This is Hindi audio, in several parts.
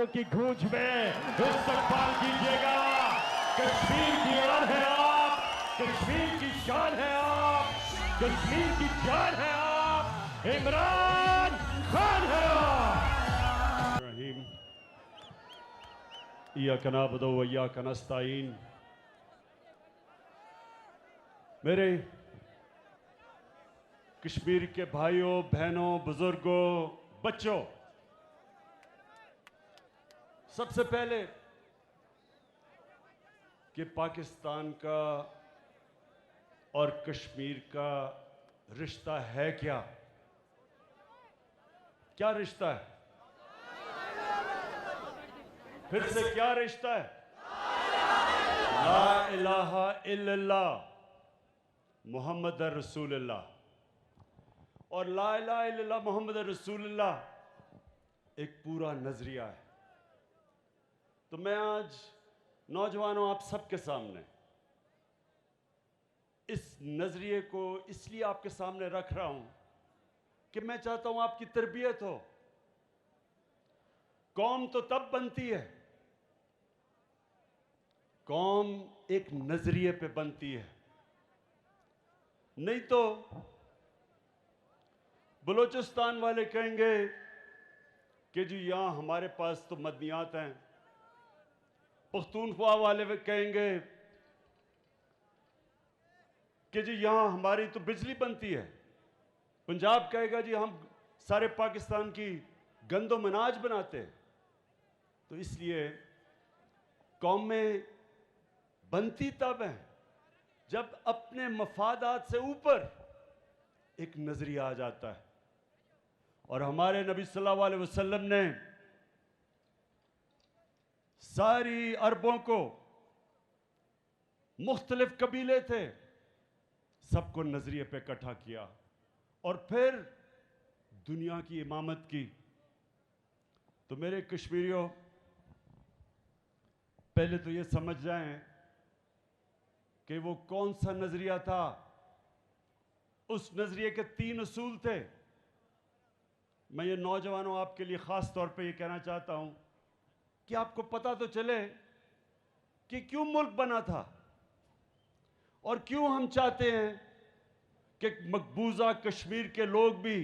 की गूंज में इस्तकबाल कीजिएगा। कश्मीर की आन है आप, कश्मीर की शान है आप, कश्मीर की जान है आप, इमरान खान है आप। रहीम इय्याका नअबुदु व इय्याका नस्तईन। मेरे कश्मीर के भाइयों बहनों बुजुर्गों बच्चों, सबसे पहले कि पाकिस्तान का और कश्मीर का रिश्ता है क्या? क्या रिश्ता है? फिर से क्या रिश्ता है? ला इलाहा इल्लल्लाह मोहम्मद रसूलुल्लाह। और ला इलाहा इल्लल्लाह मोहम्मद रसूलुल्लाह एक पूरा नजरिया है। तो मैं आज नौजवानों आप सबके सामने इस नजरिए को इसलिए आपके सामने रख रहा हूं कि मैं चाहता हूं आपकी तरबियत हो। कौम तो तब बनती है, कौम एक नजरिए पे बनती है। नहीं तो बलूचिस्तान वाले कहेंगे कि जी यहां हमारे पास तो मदनियात हैं, पख्तूनख्वा वाले कहेंगे कि जी यहां हमारी तो बिजली बनती है, पंजाब कहेगा जी हम सारे पाकिस्तान की गंदो मनाज बनाते हैं। तो इसलिए कौमें बनती तब है जब अपने मफादात से ऊपर एक नजरिया आ जाता है। और हमारे नबी सल्लल्लाहु अलैहि वसल्लम ने सारी अरबों को, मुख्तलिफ कबीले थे, सबको नजरिए पे इकट्ठा किया और फिर दुनिया की इमामत की। तो मेरे कश्मीरियों, पहले तो ये समझ जाएं कि वो कौन सा नजरिया था। उस नजरिए के 3 उसूल थे। मैं ये नौजवानों आपके लिए खास तौर पे ये कहना चाहता हूं कि आपको पता तो चले कि क्यों मुल्क बना था और क्यों हम चाहते हैं कि मकबूजा कश्मीर के लोग भी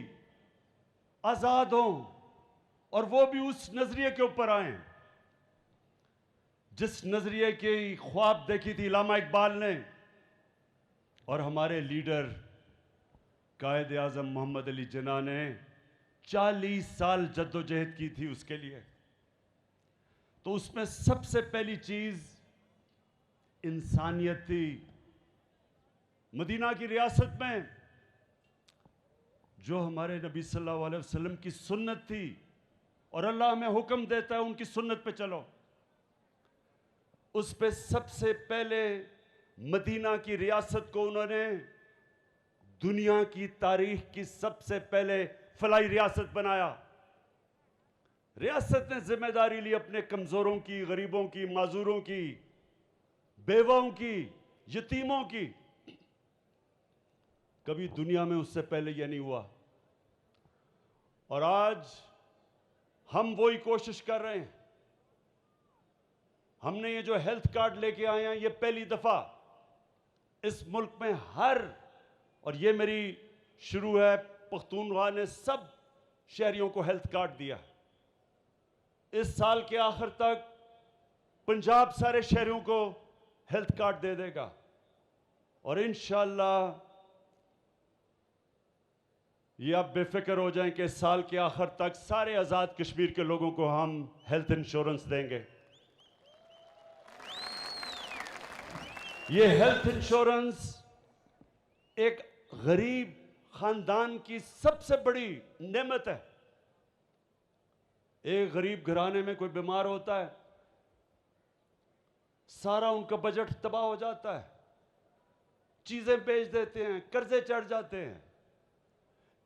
आजाद हों और वो भी उस नजरिए के ऊपर आए जिस नजरिए की ख्वाब देखी थी इल्लामा इकबाल ने और हमारे लीडर कायद आजम मोहम्मद अली जिन्ना ने 40 साल जद्दोजहद की थी उसके लिए। तो उसमें सबसे पहली चीज इंसानियत थी। मदीना की रियासत में जो हमारे नबी सल्लल्लाहु अलैहि वसल्लम की सुन्नत थी और अल्लाह हमें हुक्म देता है उनकी सुन्नत पे चलो, उस पे सबसे पहले मदीना की रियासत को उन्होंने दुनिया की तारीख की सबसे पहले फलाई रियासत बनाया। रियासत ने जिम्मेदारी ली अपने कमजोरों की, गरीबों की, माजूरों की, बेवाओं की, यतीमों की। कभी दुनिया में उससे पहले यह नहीं हुआ। और आज हम वही कोशिश कर रहे हैं। हमने ये जो हेल्थ कार्ड लेके आए हैं, ये पहली दफा इस मुल्क में और ये मेरी शुरू है, पख्तूनख्वा ने सब शहरियों को हेल्थ कार्ड दिया। इस साल के आखिर तक पंजाब सारे शहरियों को हेल्थ कार्ड दे देगा और इंशाअल्लाह ये आप बेफिक्र हो जाएं कि साल के आखिर तक सारे आजाद कश्मीर के लोगों को हम हेल्थ इंश्योरेंस देंगे। ये हेल्थ इंश्योरेंस एक गरीब खानदान की सबसे बड़ी नेमत है। एक गरीब घराने में कोई बीमार होता है, सारा उनका बजट तबाह हो जाता है, चीजें बेच देते हैं, कर्जे चढ़ जाते हैं,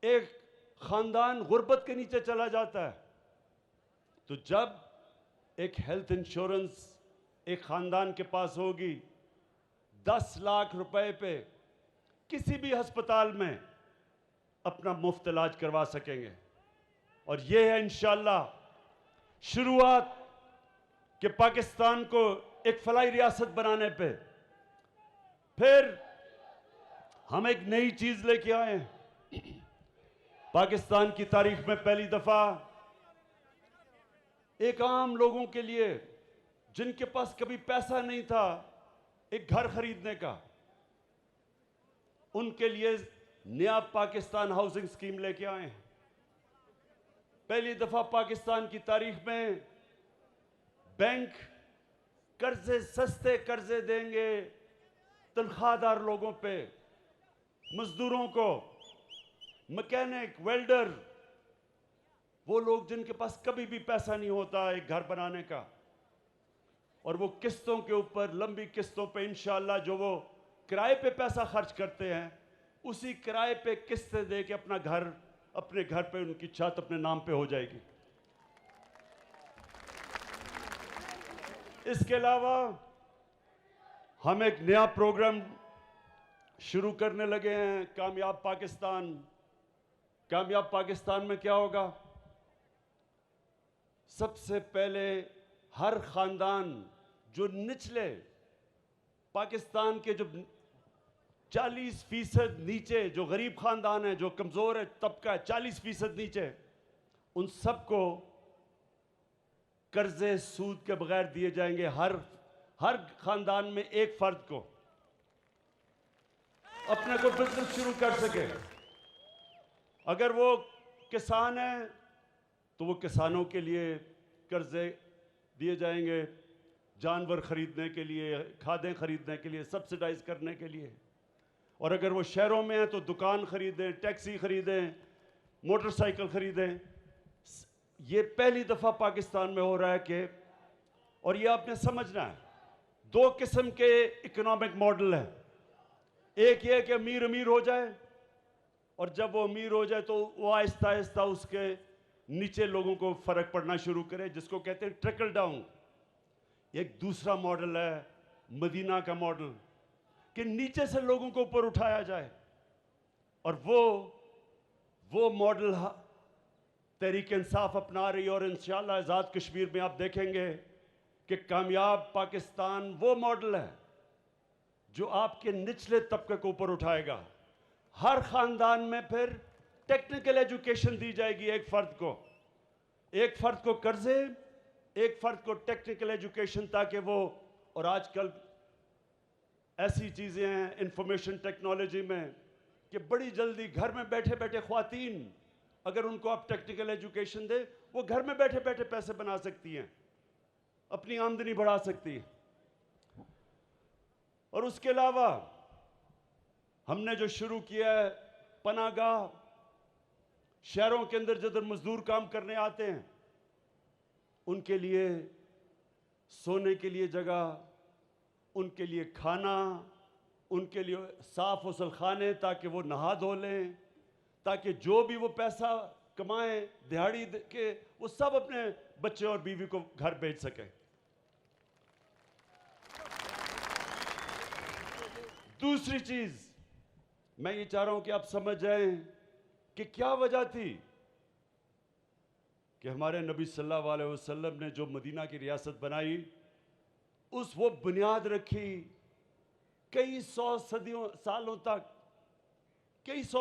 एक खानदान गुर्बत के नीचे चला जाता है। तो जब एक हेल्थ इंश्योरेंस एक खानदान के पास होगी, 10 लाख रुपए पे किसी भी अस्पताल में अपना मुफ्त इलाज करवा सकेंगे। और यह है इंशाअल्लाह शुरुआत कि पाकिस्तान को एक फलाई रियासत बनाने पे फिर हम एक नई चीज लेके आए हैं। पाकिस्तान की तारीख में पहली दफा एक आम लोगों के लिए जिनके पास कभी पैसा नहीं था एक घर खरीदने का, उनके लिए नया पाकिस्तान हाउसिंग स्कीम लेके आए हैं। पहली दफा पाकिस्तान की तारीख में बैंक कर्जे, सस्ते कर्जे देंगे तनख्वाहदार लोगों पे, मजदूरों को, मैकेनिक, वेल्डर, वो लोग जिनके पास कभी भी पैसा नहीं होता एक घर बनाने का, और वो किस्तों के ऊपर, लंबी किस्तों पे इंशाअल्लाह जो वो किराए पे पैसा खर्च करते हैं, उसी किराए पे किस्तें दे के अपना घर, अपने घर पे उनकी छत अपने नाम पे हो जाएगी। इसके अलावा हम एक नया प्रोग्राम शुरू करने लगे हैं, कामयाब पाकिस्तान। कामयाब पाकिस्तान में क्या होगा? सबसे पहले हर खानदान जो निचले पाकिस्तान के जो 40% नीचे जो गरीब खानदान है, जो कमजोर है तबका है, 40% नीचे, उन सबको कर्जे सूद के बगैर दिए जाएंगे। हर खानदान में एक फर्द को अपने को बिजनेस शुरू कर सके। अगर वो किसान है तो वो किसानों के लिए कर्जे दिए जाएंगे, जानवर खरीदने के लिए, खादें खरीदने के लिए, सब्सिडाइज करने के लिए। और अगर वो शहरों में है तो दुकान खरीदें, टैक्सी खरीदें, मोटरसाइकिल खरीदें। ये पहली दफ़ा पाकिस्तान में हो रहा है कि, और ये आपने समझना है, दो किस्म के इकोनॉमिक मॉडल हैं। एक ये कि अमीर अमीर हो जाए, और जब वो अमीर हो जाए तो वो आहिस्ता आहिस्ता उसके नीचे लोगों को फर्क पड़ना शुरू करे, जिसको कहते हैं ट्रिकल डाउन। एक दूसरा मॉडल है मदीना का मॉडल, कि नीचे से लोगों को ऊपर उठाया जाए। और वो मॉडल तहरीक इंसाफ अपना रही है, और इंशाअल्लाह आज़ाद कश्मीर में आप देखेंगे कि कामयाब पाकिस्तान वो मॉडल है जो आपके निचले तबके को ऊपर उठाएगा। हर खानदान में फिर टेक्निकल एजुकेशन दी जाएगी, एक फर्द को कर्जे, एक फर्द को टेक्निकल एजुकेशन, ताकि वो, और आजकल ऐसी चीजें हैं इंफॉर्मेशन टेक्नोलॉजी में कि बड़ी जल्दी घर में बैठे बैठे ख्वातीन, अगर उनको आप टेक्निकल एजुकेशन दे, वो घर में बैठे बैठे पैसे बना सकती हैं, अपनी आमदनी बढ़ा सकती है। और उसके अलावा हमने जो शुरू किया है पनागाह, शहरों के अंदर जिधर मजदूर काम करने आते हैं उनके लिए सोने के लिए जगह, उनके लिए खाना, उनके लिए साफ गसल खाने, ताकि वो नहा धो लें, ताकि जो भी वो पैसा कमाएं दिहाड़ी के, वो सब अपने बच्चे और बीवी को घर भेज सकें। दूसरी चीज मैं ये चाह रहा हूं कि आप समझ जाएं कि क्या वजह थी कि हमारे नबी सल्लल्लाहु अलैहि वसल्लम ने जो मदीना की रियासत बनाई, वो बुनियाद रखी कई सौ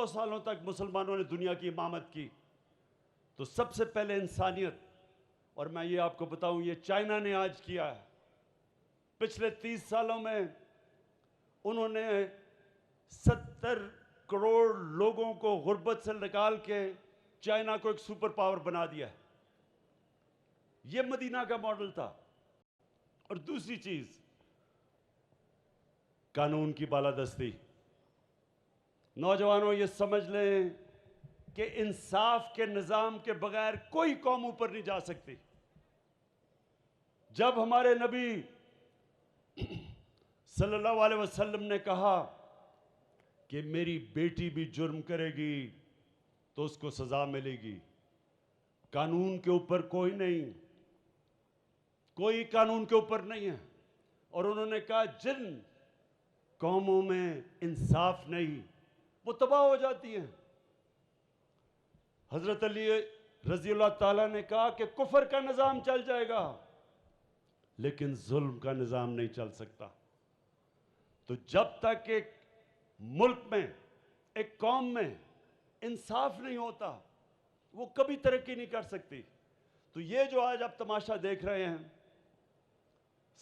सालों तक मुसलमानों ने दुनिया की इमामत की। तो सबसे पहले इंसानियत, और मैं ये आपको बताऊं, ये चाइना ने आज किया है। पिछले 30 सालों में उन्होंने 70 करोड़ लोगों को गुर्बत से निकाल के चाइना को एक सुपर पावर बना दिया है। यह मदीना का मॉडल था। और दूसरी चीज, कानून की बालादस्ती। नौजवानों ये समझ लें कि इंसाफ के निजाम के बगैर कोई कौम ऊपर नहीं जा सकती। जब हमारे नबी सल्लल्लाहु अलैहि वसल्लम ने कहा कि मेरी बेटी भी जुर्म करेगी तो उसको सजा मिलेगी, कानून के ऊपर कोई नहीं, कोई कानून के ऊपर नहीं है। और उन्होंने कहा जिन कौमों में इंसाफ नहीं वो तबाह हो जाती हैं। हजरत अली रज़ी अल्लाह ताला ने कहा कि कुफर का निजाम चल जाएगा, लेकिन जुल्म का निज़ाम नहीं चल सकता। तो जब तक एक मुल्क में, एक कौम में इंसाफ नहीं होता, वो कभी तरक्की नहीं कर सकती। तो ये जो आज आप तमाशा देख रहे हैं,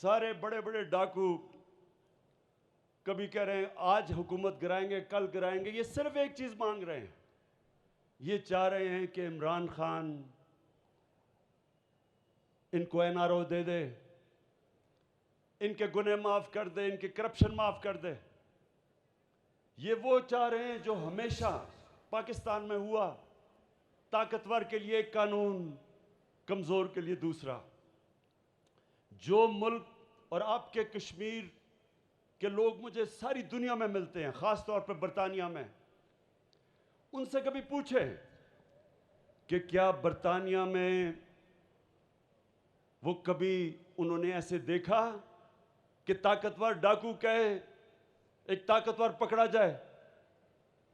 सारे बड़े बड़े डाकू कभी कह रहे हैं आज हुकूमत गिराएंगे, कल गिराएंगे, ये सिर्फ एक चीज मांग रहे हैं। ये चाह रहे हैं कि इमरान खान इनको एनआरओ दे दे, इनके गुनाह माफ कर दे, इनके करप्शन माफ कर दे। ये वो चाह रहे हैं जो हमेशा पाकिस्तान में हुआ, ताकतवर के लिए एक कानून, कमजोर के लिए दूसरा। जो मुल्क, और आपके कश्मीर के लोग मुझे सारी दुनिया में मिलते हैं, खास तौर पर बरतानिया में, उनसे कभी पूछे कि क्या बरतानिया में वो कभी उन्होंने ऐसे देखा कि ताकतवर डाकू कहे, एक ताकतवर पकड़ा जाए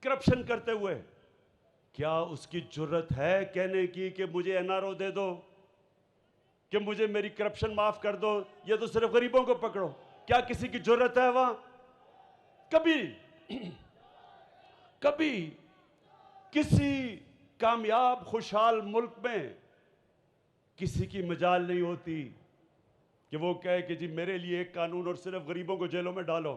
करप्शन करते हुए? क्या उसकी जुर्रत है कहने की कि मुझे एनआरओ दे दो, कि मुझे मेरी करप्शन माफ कर दो, ये तो सिर्फ गरीबों को पकड़ो? क्या किसी की जुर्रत है वहां? कभी कभी किसी कामयाब खुशहाल मुल्क में किसी की मजाल नहीं होती कि वो कहे कि जी मेरे लिए एक कानून और सिर्फ गरीबों को जेलों में डालो।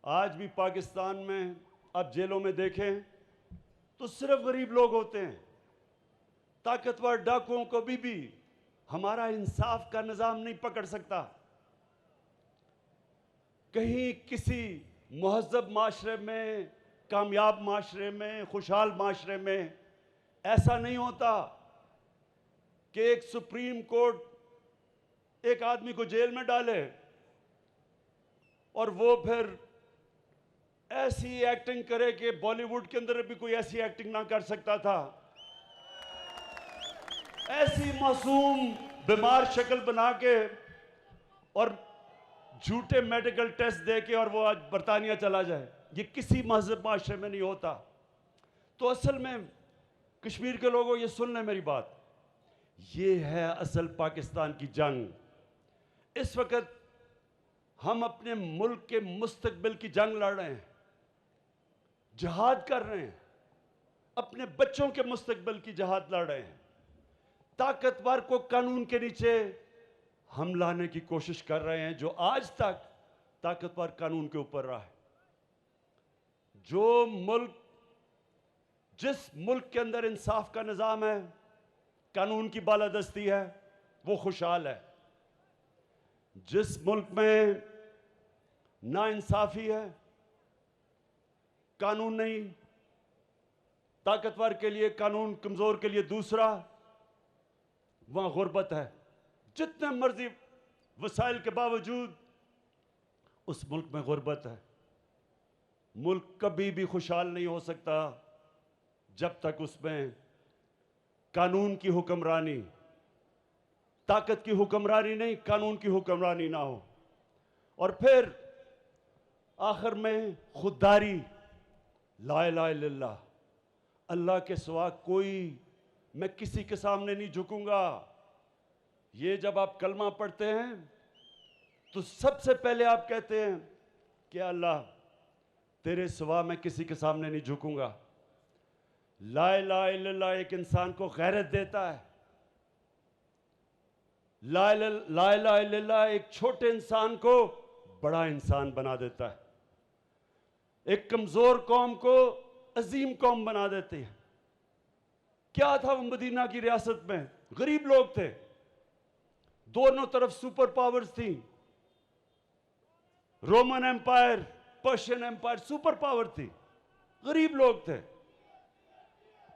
आज भी पाकिस्तान में आप जेलों में देखें तो सिर्फ गरीब लोग होते हैं। ताकतवर डाकुओं को भी हमारा इंसाफ का निज़ाम नहीं पकड़ सकता। कहीं किसी मुहज़्ज़ब माशरे में, कामयाब माशरे में, खुशहाल माशरे में ऐसा नहीं होता कि एक सुप्रीम कोर्ट एक आदमी को जेल में डाले और वो फिर ऐसी एक्टिंग करे कि बॉलीवुड के अंदर भी कोई ऐसी एक्टिंग ना कर सकता था। ऐसी मासूम बीमार शक्ल बना के और झूठे मेडिकल टेस्ट दे के और वो आज बरतानिया चला जाए, ये किसी मजहब माशरे में नहीं होता। तो असल में कश्मीर के लोगों, ये सुन लें मेरी बात, ये है असल पाकिस्तान की जंग। इस वक्त हम अपने मुल्क के मुस्तकबिल की जंग लड़ रहे हैं, जिहाद कर रहे हैं, अपने बच्चों के मुस्तकबिल की जिहाद लड़ रहे हैं। ताकतवर को कानून के नीचे हम लाने की कोशिश कर रहे हैं, जो आज तक ताकतवर कानून के ऊपर रहा है। जो मुल्क, जिस मुल्क के अंदर इंसाफ का निज़ाम है, कानून की बालादस्ती है, वो खुशहाल है। जिस मुल्क में नाइंसाफी है, कानून नहीं, ताकतवर के लिए कानून, कमजोर के लिए दूसरा, वहां गुर्बत है। जितने मर्जी वसाइल के बावजूद उस मुल्क में गुर्बत है। मुल्क कभी भी खुशहाल नहीं हो सकता जब तक उसमें कानून की हुक्मरानी, ताकत की हुक्मरानी नहीं, कानून की हुक्मरानी ना हो। और फिर आखिर में खुददारी, ला इलाहा इल्लल्लाह, अल्लाह के सिवा कोई, मैं किसी के सामने नहीं झुकूंगा। ये जब आप कलमा पढ़ते हैं तो सबसे पहले आप कहते हैं कि अल्लाह तेरे सिवा मैं किसी के सामने नहीं झुकूंगा। ला इलाहा इल्लल्लाह एक इंसान को गैरत देता है। ला इलाहा इल्लल्लाह एक छोटे इंसान को बड़ा इंसान बना देता है, एक कमजोर कौम को अजीम कौम बना देती है। क्या था वो मदीना की रियासत में? गरीब लोग थे, दोनों तरफ सुपर पावर्स थी। Roman empire, Persian empire super power थी, गरीब लोग थे,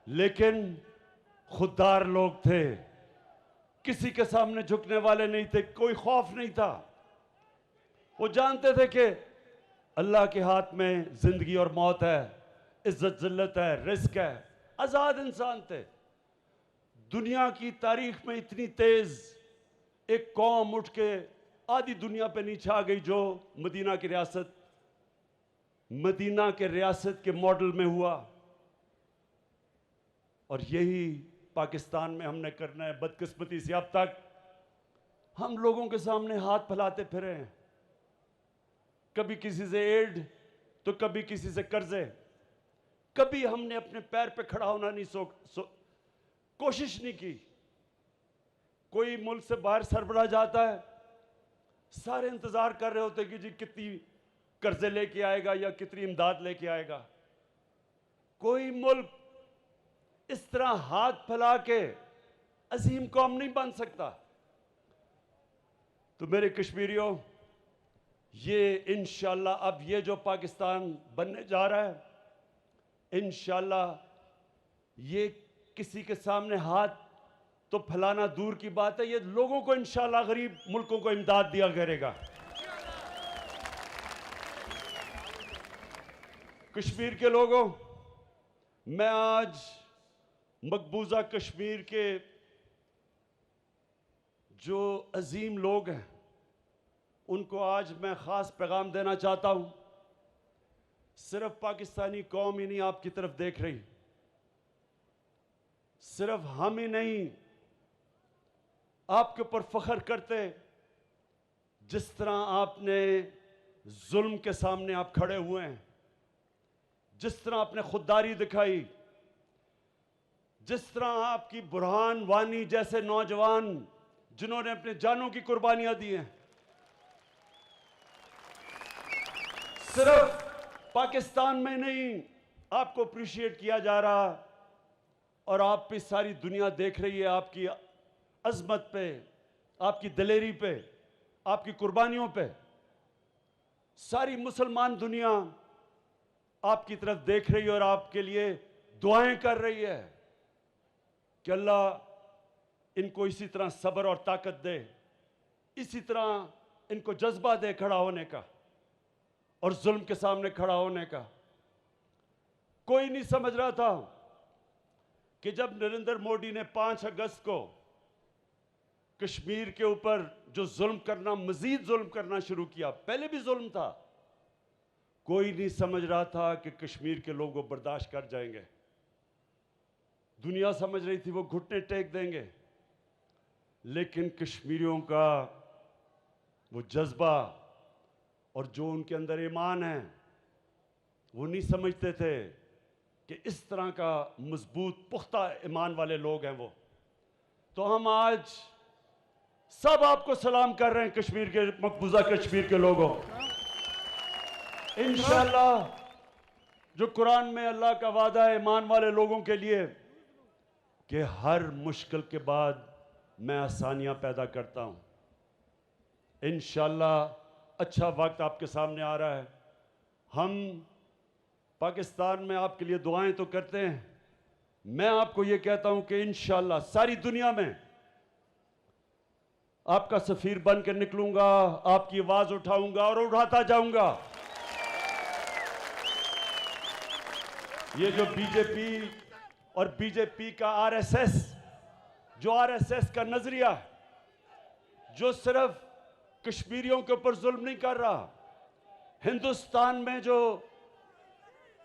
लेकिन खुददार लोग थे, किसी के सामने झुकने वाले नहीं थे, कोई खौफ नहीं था। वो जानते थे कि अल्लाह के हाथ में जिंदगी और मौत है, इज्जत जिल्लत है, रिस्क है। आजाद इंसान थे। दुनिया की तारीख में इतनी तेज एक कौम उठ के आधी दुनिया पे नीचे आ गई जो मदीना की रियासत, मदीना के रियासत के मॉडल में हुआ। और यही पाकिस्तान में हमने करना है। बदकिस्मती से अब तक हम लोगों के सामने हाथ फैलाते फिरे हैं, कभी किसी से एड तो कभी किसी से कर्जे। कभी हमने अपने पैर पे खड़ा होना नहीं कोशिश नहीं की। कोई मुल्क से बाहर सरबराह जाता है, सारे इंतजार कर रहे होते कि जी कितनी कर्जे लेके आएगा या कितनी इमदाद लेके आएगा। कोई मुल्क इस तरह हाथ फैला के अजीम कौम नहीं बन सकता। तो मेरे कश्मीरियों, ये इंशाल्लाह अब ये जो पाकिस्तान बनने जा रहा है, इंशाल्लाह ये किसी के सामने हाथ तो फैलाना दूर की बात है, ये लोगों को इंशाल्लाह गरीब मुल्कों को इमदाद दिया करेगा। कश्मीर के लोगों, मैं आज मकबूजा कश्मीर के जो अजीम लोग हैं उनको आज मैं ख़ास पैगाम देना चाहता हूं। सिर्फ पाकिस्तानी कौम ही नहीं आपकी तरफ देख रही, सिर्फ हम ही नहीं आपके ऊपर फख्र करते। जिस तरह आपने जुल्म के सामने आप खड़े हुए हैं, जिस तरह आपने खुददारी दिखाई, जिस तरह आपकी बुरहान वानी जैसे नौजवान जिन्होंने अपने जानों की कुर्बानियां दी हैं, सिर्फ पाकिस्तान में नहीं आपको अप्रिशिएट किया जा रहा, और आप पे सारी दुनिया देख रही है आपकी अजमत पे, आपकी दिलेरी पे, आपकी कुर्बानियों पे। सारी मुसलमान दुनिया आपकी तरफ देख रही है और आपके लिए दुआएं कर रही है कि अल्लाह इनको इसी तरह सब्र और ताकत दे, इसी तरह इनको जज्बा दे खड़ा होने का और जुल्म के सामने खड़ा होने का। कोई नहीं समझ रहा था कि जब नरेंद्र मोदी ने 5 अगस्त को कश्मीर के ऊपर जो जुल्म करना, मजीद जुल्म करना शुरू किया, पहले भी जुल्म था, कोई नहीं समझ रहा था कि कश्मीर के लोग वो बर्दाश्त कर जाएंगे। दुनिया समझ रही थी वो घुटने टेक देंगे, लेकिन कश्मीरियों का वो जज्बा और जो उनके अंदर ईमान है, वो नहीं समझते थे कि इस तरह का मजबूत पुख्ता ईमान वाले लोग हैं वो। तो हम आज सब आपको सलाम कर रहे हैं, कश्मीर के मकबूजा कश्मीर के लोगों। इंशाअल्लाह जो कुरान में अल्लाह का वादा है ईमान वाले लोगों के लिए कि हर मुश्किल के बाद मैं आसानियां पैदा करता हूं। इंशाअल्लाह अच्छा वक्त आपके सामने आ रहा है। हम पाकिस्तान में आपके लिए दुआएं तो करते हैं, मैं आपको ये कहता हूं कि इंशाअल्लाह सारी दुनिया में आपका सफीर बन कर निकलूंगा, आपकी आवाज उठाऊंगा और उठाता जाऊंगा। ये जो बीजेपी और बीजेपी का आरएसएस, जो आरएसएस का नजरिया जो सिर्फ कश्मीरियों के ऊपर जुल्म नहीं कर रहा, हिंदुस्तान में जो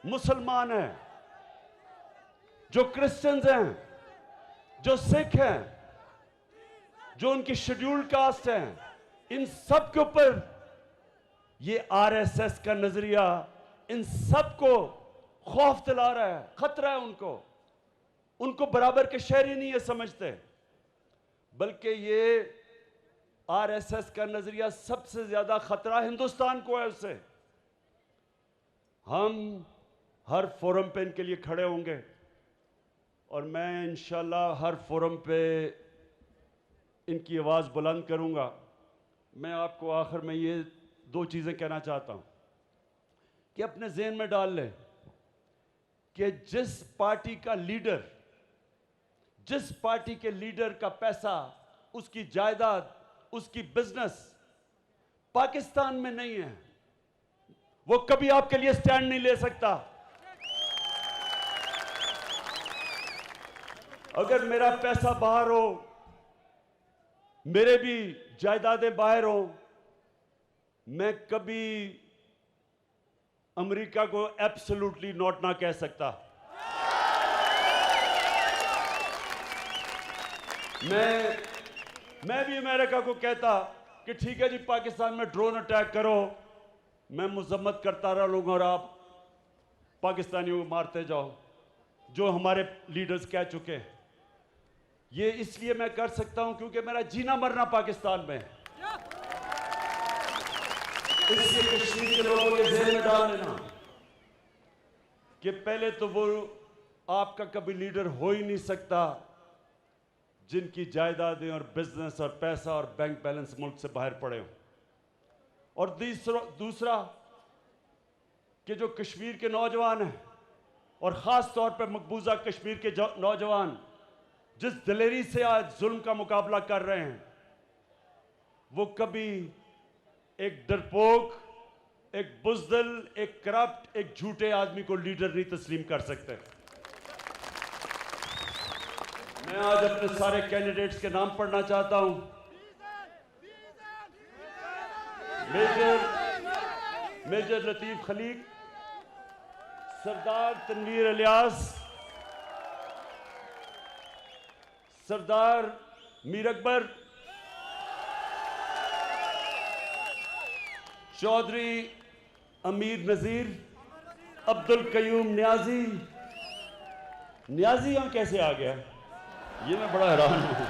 मुसलमान हैं, जो क्रिश्चियंस हैं, जो सिख हैं, जो उनकी शेड्यूल्ड कास्ट हैं, इन सब के ऊपर ये आरएसएस का नजरिया इन सब को खौफ दिला रहा है, खतरा है उनको। उनको बराबर के शहरी नहीं ये समझते, बल्कि ये आरएसएस का नजरिया सबसे ज्यादा खतरा हिंदुस्तान को है उससे। हम हर फोरम पे इनके लिए खड़े होंगे और मैं इंशाल्लाह हर फोरम पे इनकी आवाज़ बुलंद करूंगा। मैं आपको आखिर में ये 2 चीज़ें कहना चाहता हूं कि अपने ज़हन में डाल लें कि जिस पार्टी के लीडर का पैसा, उसकी जायदाद, उसकी बिजनेस पाकिस्तान में नहीं है, वो कभी आपके लिए स्टैंड नहीं ले सकता। अगर मेरा पैसा बाहर हो, मेरे भी जायदादें बाहर हो, मैं कभी अमेरिका को एब्सोल्युटली नॉट ना कह सकता। मैं भी अमेरिका को कहता कि ठीक है जी, पाकिस्तान में ड्रोन अटैक करो, मैं मजम्मत करता रहा लूंगा और आप पाकिस्तानियों को मारते जाओ, जो हमारे लीडर्स कह चुके हैं। ये इसलिए मैं कर सकता हूं क्योंकि मेरा जीना मरना पाकिस्तान में है। इसलिए कश्मीर के लोगों के ज़हन में डाल लेना कि पहले तो वो आपका कभी लीडर हो ही नहीं सकता जिनकी जायदादें और बिजनेस और पैसा और बैंक बैलेंस मुल्क से बाहर पड़े हों। और दूसरा कि जो कश्मीर के नौजवान हैं और ख़ास तौर पर मकबूजा कश्मीर के नौजवान जिस दिलेरी से आज जुल्म का मुकाबला कर रहे हैं, वो कभी एक डरपोक, एक बुज़दिल, एक करप्ट, एक झूठे आदमी को लीडर नहीं तस्लीम कर सकते। मैं आज अपने सारे कैंडिडेट्स के नाम पढ़ना चाहता हूं। मेजर लतीफ खलीक, सरदार तनवीर इलियास, सरदार मीर अकबर, चौधरी अमीर नजीर, अब्दुल कयूम न्याजी। न्याजी हम कैसे आ गया, ये मैं बड़ा हैरान हूं।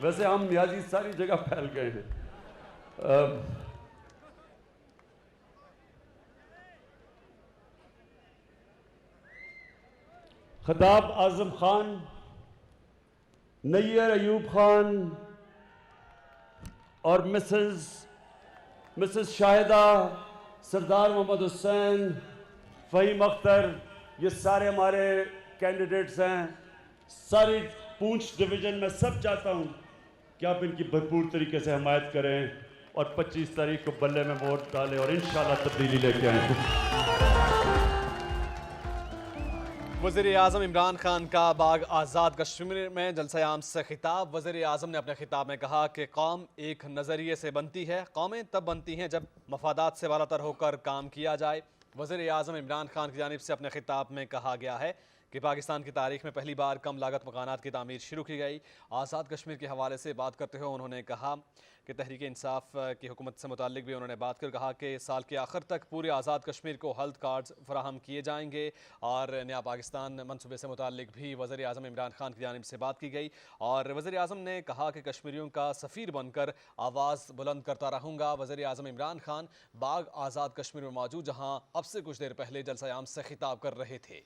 वैसे हम न्याजी सारी जगह फैल गए हैं। खताब आजम खान, नैयर अयूब खान और मिसेस शाहिदा, सरदार मोहम्मद हुसैन, फ़हीम अख्तर, ये सारे हमारे कैंडिडेट्स हैं। सारी पूंछ डिवीज़न में सब चाहता हूं कि आप इनकी भरपूर तरीके से हमायत करें और 25 तारीख को बल्ले में वोट डालें और इंशाल्लाह तब्दीली लेके आएँ। वज़ीर-ए-आज़म इमरान खान का बाग आज़ाद कश्मीर में जलसा-ए-आम से खिताब। वज़ीर-ए-आज़म ने अपने खिताब में कहा कि कौम एक नज़रिए से बनती है, कौमें तब बनती हैं जब मफादात से बालातर होकर काम किया जाए। वज़ीर-ए-आज़म इमरान खान की जानिब से अपने खिताब में कहा गया है कि पाकिस्तान की तारीख में पहली बार कम लागत मकानात की तामीर शुरू की गई। आज़ाद कश्मीर के हवाले से बात करते हुए उन्होंने कहा कि तहरीक इंसाफ की हुकूमत से मुताल्लिक भी उन्होंने बात कर कहा कि साल के आखिर तक पूरे आज़ाद कश्मीर को हेल्थ कार्ड्स फराहम किए जाएंगे। और नया पाकिस्तान मनसूबे से मुताल्लिक भी वज़ीर-ए-आज़म इमरान खान की जानिब से बात की गई और वज़ीर-ए-आज़म ने कहा कि कश्मीरियों का सफ़ीर बनकर आवाज़ बुलंद करता रहूँगा। वज़ीर-ए-आज़म इमरान खान बाग आज़ाद कश्मीर में मौजूद, जहाँ अब से कुछ देर पहले जलसा-ए-आम से खिताब कर रहे थे।